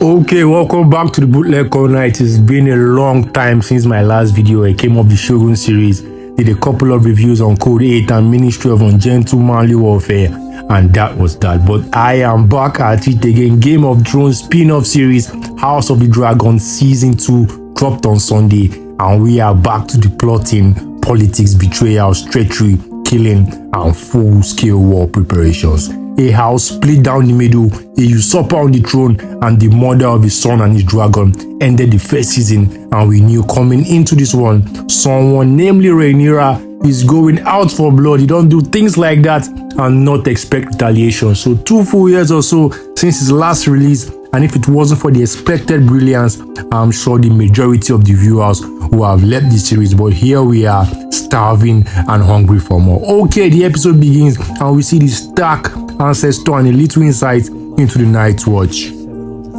Okay, welcome back to the Bootleg Corner. It has been a long time since my last video. I came off the Shogun series, did a couple of reviews on Code 8 and Ministry of Ungentlemanly Warfare, and that was that. But I am back at it again. Game of Thrones spin-off series, House of the Dragon Season 2 dropped on Sunday, and we are back to the plotting, politics, betrayals, treachery, killing, and full-scale war preparations. A house split down the middle, a usurper on the throne, and the murder of his son and his dragon ended the first season, and we knew coming into this one, someone, namely Rhaenyra, is going out for blood. You don't do things like that and not expect retaliation. So 2 full years or so since his last release, and if it wasn't for the expected brilliance, I'm sure the majority of the viewers would have left the series. But here we are, starving and hungry for more. Okay, the episode begins and we see the Stark ancestor and a little insight into the Night Watch.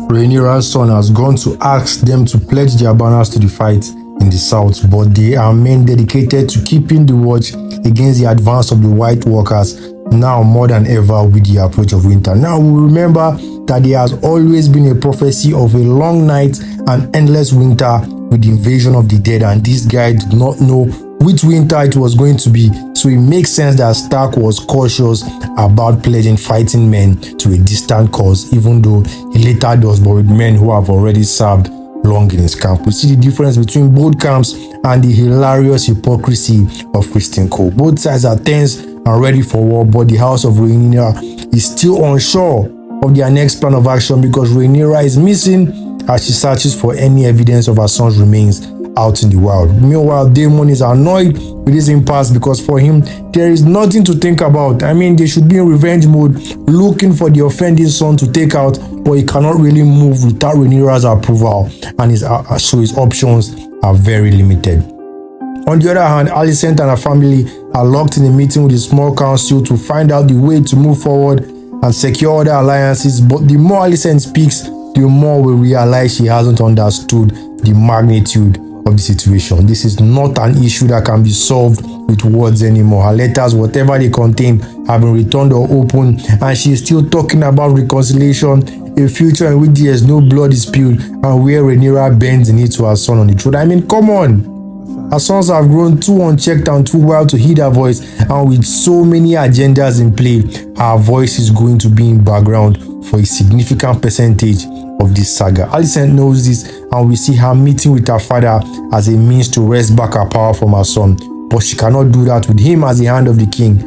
Rhaenyra's son has gone to ask them to pledge their banners to the fight in the south, but they are men dedicated to keeping the watch against the advance of the White Walkers, now more than ever with the approach of winter. Now we remember that there has always been a prophecy of a long night and endless winter with the invasion of the dead, and this guy did not know which winter it was going to be, so it makes sense that Stark was cautious about pledging fighting men to a distant cause, even though he later does, but with men who have already served long in his camp. We see the difference between both camps and the hilarious hypocrisy of Criston Cole. Both sides are tense and ready for war, but the House of Rhaenyra is still unsure of their next plan of action because Rhaenyra is missing as she searches for any evidence of her son's remains out in the wild. Meanwhile, Daemon is annoyed with this impasse because for him, there is nothing to think about. I mean, they should be in revenge mode, looking for the offending son to take out, but he cannot really move without Rhaenyra's approval, and so his options are very limited. On the other hand, Alicent and her family are locked in a meeting with the small council to find out the way to move forward and secure other alliances, but the more Alicent speaks, the more we realize she hasn't understood the magnitude of the situation. This is not an issue that can be solved with words anymore. Her letters, whatever they contain, have been returned or opened, and she is still talking about reconciliation, a future in which there is no blood is spilled, and where Rhaenyra bends the knee to her son on the throne. I mean, come on. Her sons have grown too unchecked and too wild to hear her voice, and with so many agendas in play, her voice is going to be in background for a significant percentage of this saga. Alicent knows this, and we see her meeting with her father as a means to wrest back her power from her son, but she cannot do that with him as the hand of the king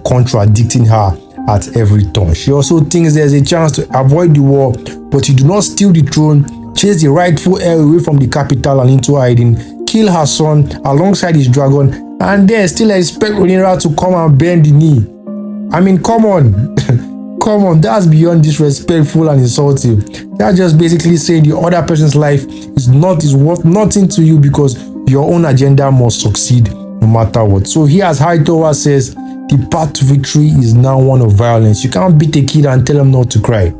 contradicting her at every turn. She also thinks there's a chance to avoid the war, but she do not steal the throne, chase the rightful heir away from the capital and into hiding, kill her son alongside his dragon, and then still expect Rhaenyra to come and bend the knee. I mean, come on. Come on, that's beyond disrespectful and insulting. That's just basically saying the other person's life is worth nothing to you because your own agenda must succeed no matter what. So here, as Hightower says, the path to victory is now one of violence. You can't beat a kid and tell them not to cry.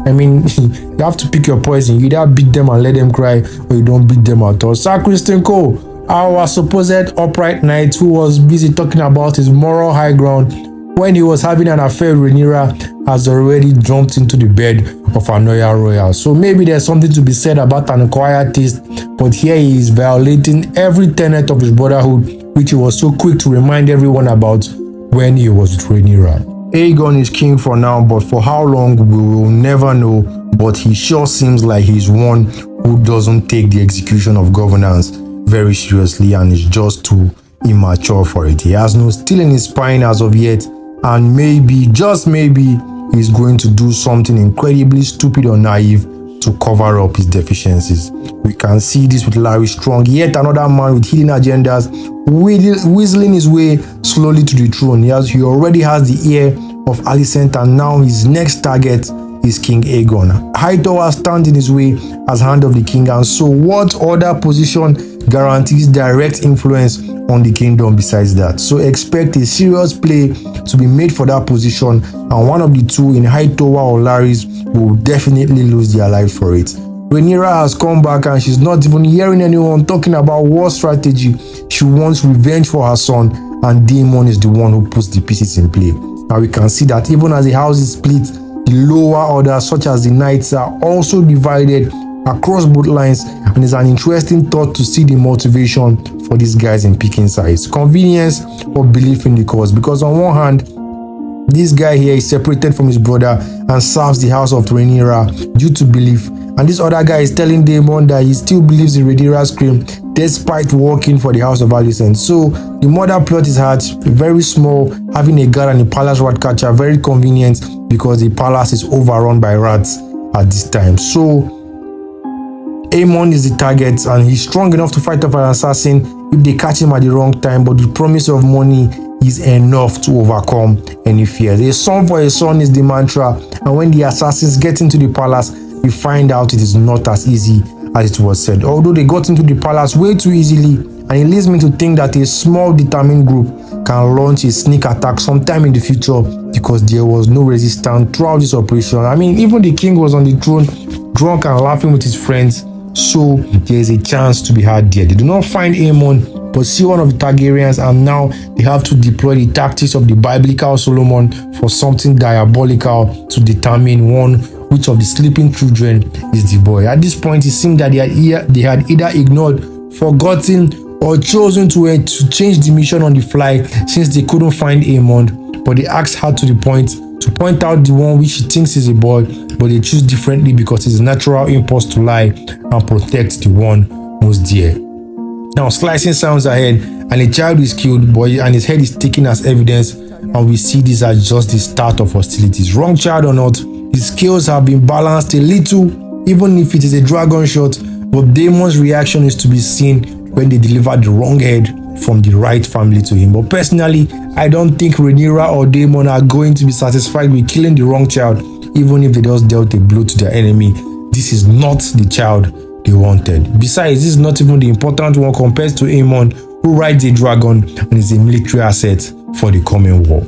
I mean, you have to pick your poison. You either beat them and let them cry, or you don't beat them at all. Sir Criston Cole, our supposed upright knight who was busy talking about his moral high ground when he was having an affair with Rhaenyra, has already jumped into the bed of an royal. So maybe there's something to be said about an acquired taste, but here he is violating every tenet of his brotherhood, which he was so quick to remind everyone about when he was with Rhaenyra. Aegon is king for now, but for how long we will never know, but he sure seems like he's one who doesn't take the execution of governance very seriously and is just too immature for it. He has no steel in his spine as of yet, and maybe, just maybe, he's going to do something incredibly stupid or naive to cover up his deficiencies. We can see this with Larry Strong, yet another man with hidden agendas, whistling his way slowly to the throne. He already has the ear of Alicent, and now his next target is King Aegon. Hightower stands in his way as hand of the king, and so what other position guarantees direct influence on the kingdom besides that? So expect a serious play to be made for that position, and one of the two, in Hightower or Larry's, will definitely lose their lives for it. Rhaenyra has come back and she's not even hearing anyone talking about war strategy. She wants revenge for her son, and Daemon is the one who puts the pieces in play. Now we can see that even as the house is split, The lower orders, such as the knights, are also divided across both lines, and it's an interesting thought to see the motivation for these guys in picking sides. Convenience or belief in the cause, because on one hand, this guy here is separated from his brother and serves the house of Rhaenyra due to belief, and this other guy is telling Daemon that he still believes in Rhaenyra's claim despite working for the house of Alicent. So the murder plot is hard, very small, having a guard and a palace rat catcher, very convenient because the palace is overrun by rats at this time. So Aemon is the target, and he's strong enough to fight off an assassin if they catch him at the wrong time, but the promise of money is enough to overcome any fear. A son for a son is the mantra, and when the assassins get into the palace, we find out it is not as easy as it was said. Although they got into the palace way too easily, and it leads me to think that a small determined group can launch a sneak attack sometime in the future, because there was no resistance throughout this operation. I mean, even the king was on the throne, drunk and laughing with his friends, so there is a chance to be had there. They do not find Aemon, but see one of the Targaryens, and now they have to deploy the tactics of the biblical Solomon for something diabolical to determine which of the sleeping children is the boy. At this point, it seemed that they had either ignored, forgotten, or chosen to change the mission on the fly, since they couldn't find Aemon. But they asked her to point out the one which she thinks is a boy, but they choose differently because it's a natural impulse to lie and protect the one most dear. Now, slicing sounds ahead, and a child is killed, and his head is taken as evidence, and we see this as just the start of hostilities. Wrong child or not, the scales have been balanced a little, even if it is a dragon shot, but Daemon's reaction is to be seen when they deliver the wrong head from the right family to him. But personally, I don't think Rhaenyra or Daemon are going to be satisfied with killing the wrong child, even if they just dealt a blow to their enemy. This is not the child they wanted. Besides, this is not even the important one compared to Aemon, who rides a dragon and is a military asset for the coming war.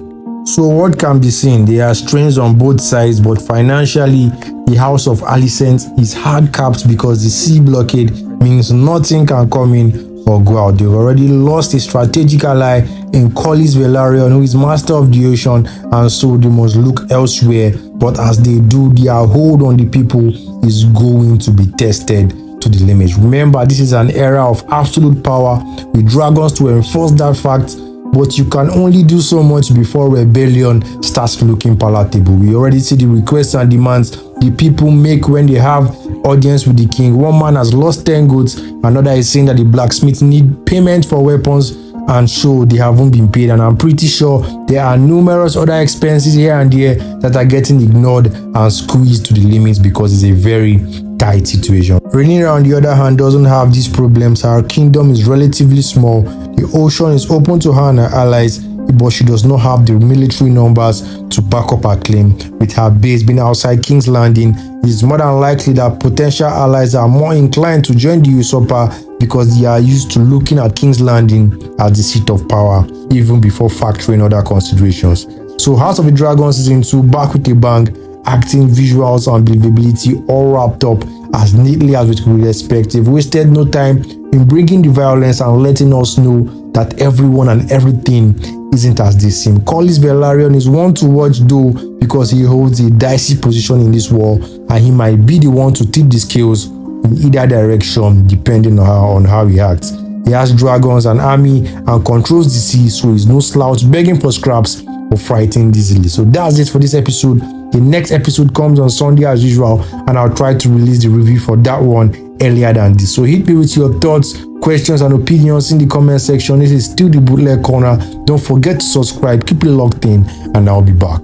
So what can be seen? There are strains on both sides, but financially, the house of Alicent is hard capped because the sea blockade means nothing can come in or go out. They've already lost a strategic ally in Corlys Velaryon, who is master of the ocean, and so they must look elsewhere. But as they do, their hold on the people is going to be tested to the limit. Remember, this is an era of absolute power with dragons to enforce that fact, but you can only do so much before rebellion starts looking palatable. We already see the requests and demands the people make when they have audience with the king. One man has lost 10 goats, another is saying that the blacksmiths need payment for weapons, and so they haven't been paid, and I'm pretty sure there are numerous other expenses here and there that are getting ignored and squeezed to the limits because it's a very tight situation. Rhaenyra, on the other hand, doesn't have these problems. Her kingdom is relatively small, the ocean is open to her and her allies, but she does not have the military numbers to back up her claim. With her base being outside King's Landing, it is more than likely that potential allies are more inclined to join the usurper because they are used to looking at King's Landing as the seat of power, even before factoring other considerations. So House of the Dragon Season 2 back with a bang, acting, visuals, and believability all wrapped up as neatly as we could expect. They've wasted no time in bringing the violence and letting us know that everyone and everything isn't as they seem. Corlys Velaryon is one to watch though, because he holds a dicey position in this war, and he might be the one to tip the scales in either direction depending on how he acts. He has dragons, an army, and controls the sea, so he's no slouch begging for scraps or fighting easily. So that's it for this episode. The next episode comes on Sunday as usual, and I'll try to release the review for that one earlier than this. So hit me with your thoughts, questions, and opinions in the comment section. This is still the Bootleg Corner. Don't forget to subscribe, keep it locked in, and I'll be back.